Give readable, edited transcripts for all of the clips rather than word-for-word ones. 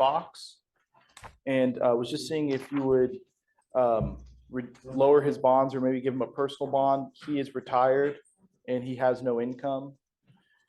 Fox, and was just seeing if you would lower his bonds or maybe give him a personal bond. He is retired and he has no income,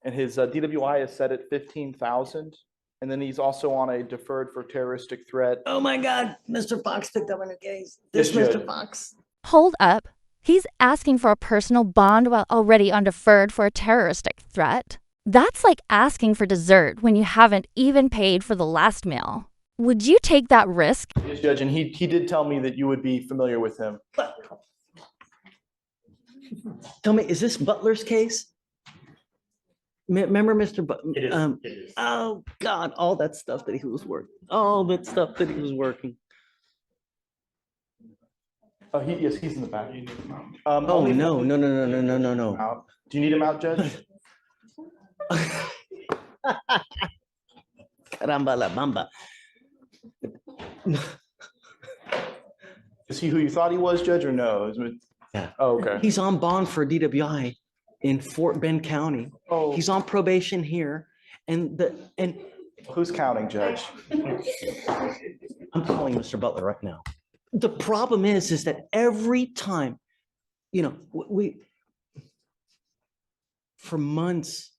and his DWI is set at 15,000. And then he's also on a deferred for terroristic threat. Oh my God, Mr. Fox picked up on a case. This Mr. Fox. Hold up. He's asking for a personal bond while already on deferred for a terroristic threat. That's like asking for dessert when you haven't even paid for the last meal. Would you take that risk? Yes, Judge, and he did tell me that you would be familiar with him. Tell me, is this Butler's case? Remember Mr. Butler? It is. Oh God, all that stuff that he was working. All that stuff that he was working. Oh, he's in the back. Oh, no. Do you need him out, Judge? Caramba la bamba. Is he who you thought he was, Judge, or no? Yeah. Oh, okay. He's on bond for DWI in Fort Bend County. Oh. He's on probation here. And who's counting, Judge? I'm calling Mr. Butler right now. The problem is that every time, you know, for months,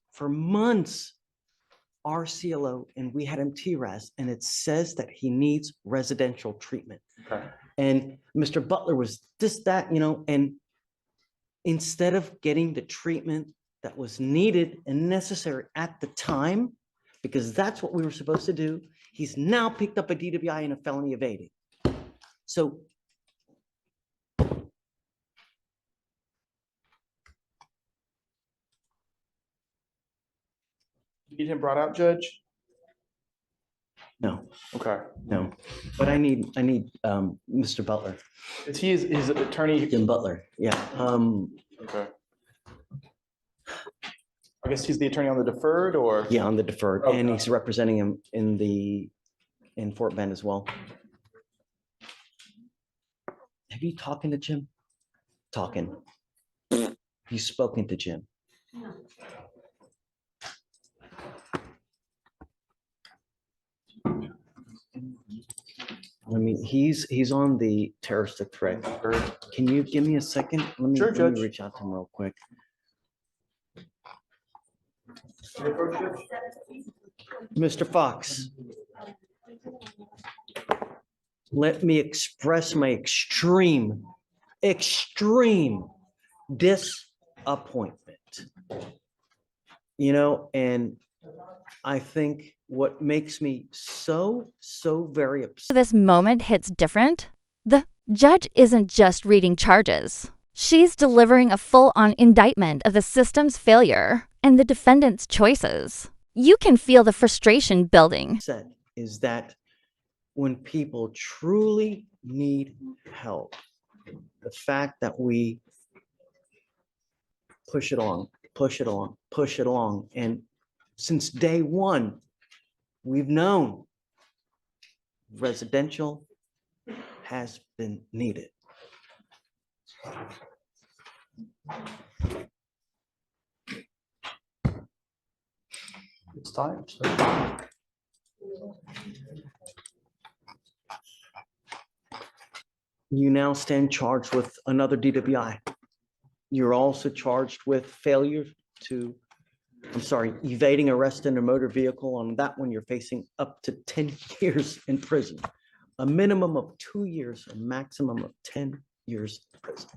our CLO, and we had him TRAS, and it says that he needs residential treatment. Okay. And Mr. Butler was that, you know, and instead of getting the treatment that was needed and necessary at the time, because that's what we were supposed to do, he's now picked up a DWI and a felony evading. So You need him brought out, Judge? no, Okay. no, but I need Mr. Butler, Is he his attorney? Jim Butler. Yeah. Okay. I guess he's the attorney on the deferred, or? Yeah, on the deferred, Okay. and he's representing him in Fort Bend as well. Have you talking to Jim? Talking. You've spoken to Jim. I mean, he's on the terroristic threat. Can you give me a second? Sure, Let Judge. me reach out to him real quick. Mr. Fox, let me express my extreme disappointment. You know, and I think what makes me so very upset. This moment hits different. The judge isn't just reading charges. She's delivering a full-on indictment of the system's failure and the defendant's choices. You can feel the frustration building. Is that when people truly need help, the fact that we push it along, and since day one, we've known residential has been needed. It's time. You now stand charged with another DWI. You're also charged with evading arrest in a motor vehicle. On that one, you're facing up to 10 years in prison, a minimum of 2 years, a maximum of 10 years in prison.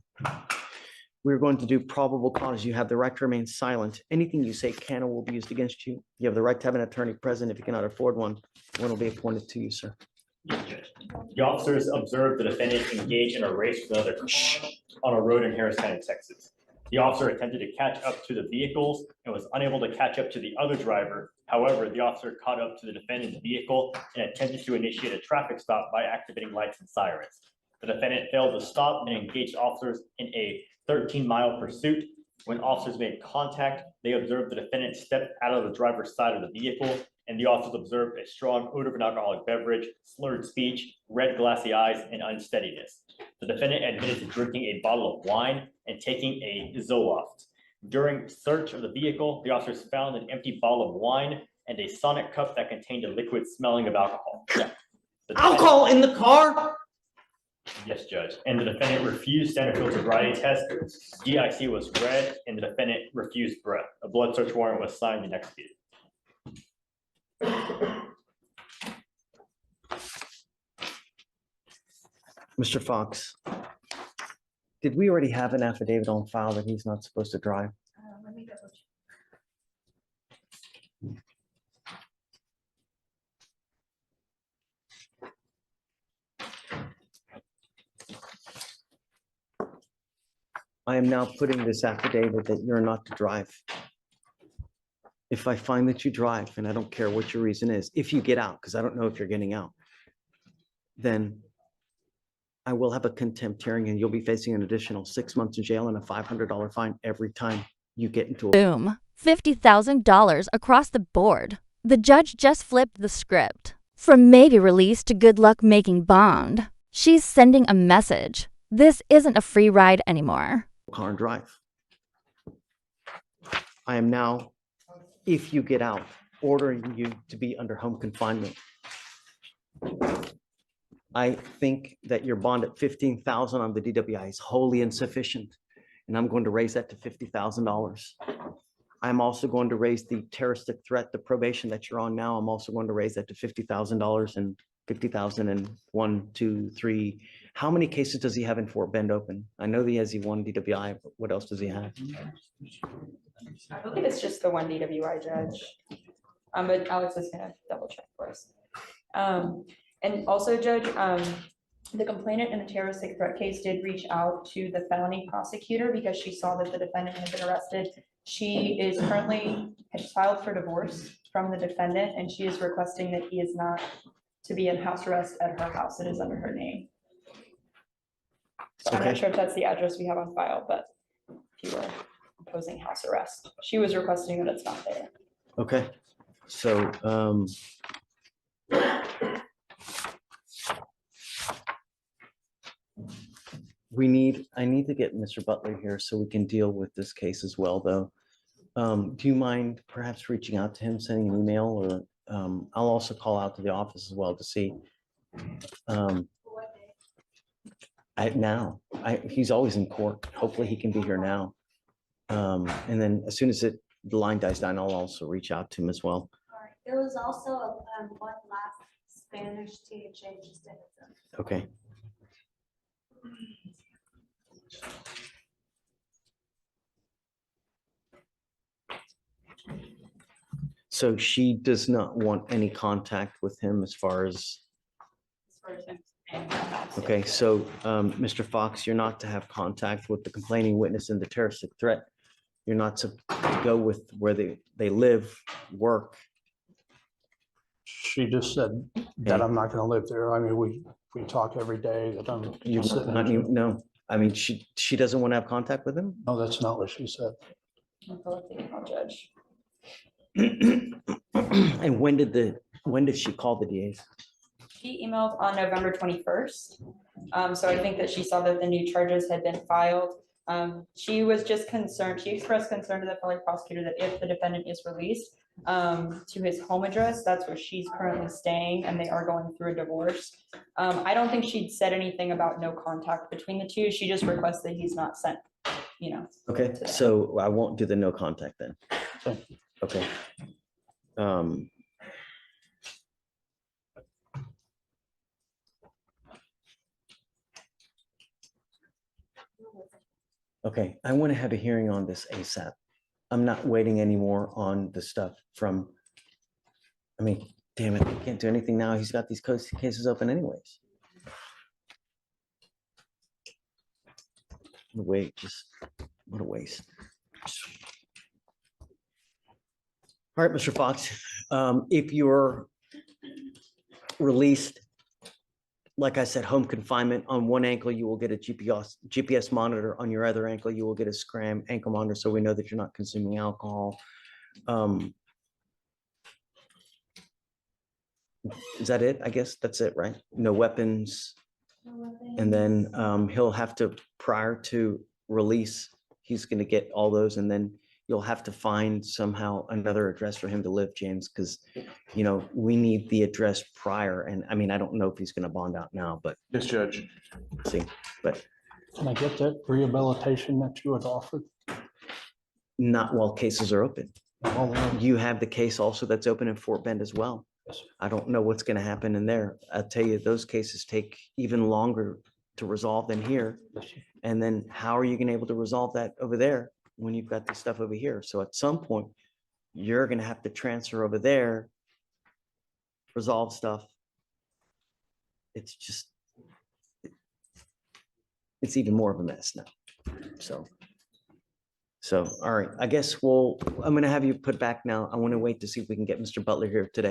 We're going to do probable cause. You have the right to remain silent. Anything you say can or will be used against you. You have the right to have an attorney present. If you cannot afford one will be appointed to you, sir. The officers observed the defendant engage in a race with another car on a road in Harris County, Texas. The officer attempted to catch up to the vehicles and was unable to catch up to the other driver. However, the officer caught up to the defendant's vehicle and attempted to initiate a traffic stop by activating lights and sirens. The defendant failed to stop and engaged officers in a 13-mile pursuit. When officers made contact, they observed the defendant step out of the driver's side of the vehicle, and the officers observed a strong odor of an alcoholic beverage, slurred speech, red glassy eyes, and unsteadiness. The defendant admitted to drinking a bottle of wine and taking a Zoloft. During search of the vehicle, the officers found an empty bottle of wine and a sonic cup that contained a liquid smelling of alcohol. The defendant- Alcohol in the car? Yes, Judge. And the defendant refused standard field sobriety test. DIC was read, and the defendant refused breath. A blood search warrant was signed and executed. Mr. Fox, did we already have an affidavit on file that he's not supposed to drive? Let me double check. I am now putting this affidavit that you're not to drive. If I find that you drive, and I don't care what your reason is, if you get out, because I don't know if you're getting out, then I will have a contempt hearing and you'll be facing an additional 6 months in jail and a $500 fine every time you get into a. Boom. $50,000 across the board. The judge just flipped the script. From maybe release to good luck making bond. She's sending a message. This isn't a free ride anymore. Car and drive. I am now, if you get out, ordering you to be under home confinement. I think that your bond at $15,000 on the DWI is wholly insufficient, and I'm going to raise that to $50,000. I'm also going to raise the terroristic threat, the probation that you're on now. I'm also going to raise that to $50,000 and 50,000 and 1, 2, 3. How many cases does he have in Fort Bend open? I know he has the one DWI, but what else does he have? I believe it's just the one DWI judge. But Alex is gonna double check for us. And also, Judge, the complainant in the terroristic threat case did reach out to the felony prosecutor because she saw that the defendant had been arrested. She is currently has filed for divorce from the defendant, and she is requesting that he is not to be in house arrest at her house. It is under her name. So I'm not Okay. sure if that's the address we have on file, but if you were opposing house arrest, she was requesting that it's not there. Okay, so, I need to get Mr. Butler here so we can deal with this case as well, though. Do you mind perhaps reaching out to him, sending an email, or, I'll also call out to the office as well to see. He's always in court. Hopefully he can be here now. And then as soon as the line dies down, I'll also reach out to him as well. Alright, there was also one last Spanish THA just in it. Okay. So she does not want any contact with him as far as, okay, so, Mr. Fox, you're not to have contact with the complaining witness in the terroristic threat. You're not to go with where they live, work. She just said that I'm not gonna live there. I mean, we talk every day that I'm. You're sitting not in- even, no, I mean, she doesn't want to have contact with him? No, that's not what she said. I'll go with the email, Judge. And when did she call the DAs? She emailed on November 21st. So I think that she saw that the new charges had been filed. She was just concerned, she expressed concern to the felony prosecutor that if the defendant is released to his home address, that's where she's currently staying, and they are going through a divorce. I don't think she'd said anything about no contact between the two. She just requests that he's not sent, Okay, today. so I won't do the no contact then. Okay. Okay. Okay, I want to have a hearing on this ASAP. I'm not waiting anymore on the stuff from, I mean, damn it, I can't do anything now. He's got these cases open anyways. Wait, just, what a waste. All right, Mr. Fox, if you're released, like I said, home confinement, on one ankle, you will get a GPS monitor. On your other ankle, you will get a Scram ankle monitor, so we know that you're not consuming alcohol. Is that it? I guess that's it, right? No weapons. And then he'll have to, prior to release, he's going to get all those, and then you'll have to find somehow another address for him to live, James, because, you know, we need the address prior. And I mean, I don't know if he's going to bond out now, but Yes, Judge. see, but Can I get that rehabilitation that you had offered? not while cases are open. Well, You have the case also that's open in Fort Bend as well. yes. I don't know what's going to happen in there. I'll tell you, those cases take even longer to resolve than here. And then how are you going to be able to resolve that over there when you've got this stuff over here? So at some point, you're going to have to transfer over there, resolve stuff. It's just, it's even more of a mess now. So, all right, I guess I'm going to have you put back now. I want to wait to see if we can get Mr. Butler here today.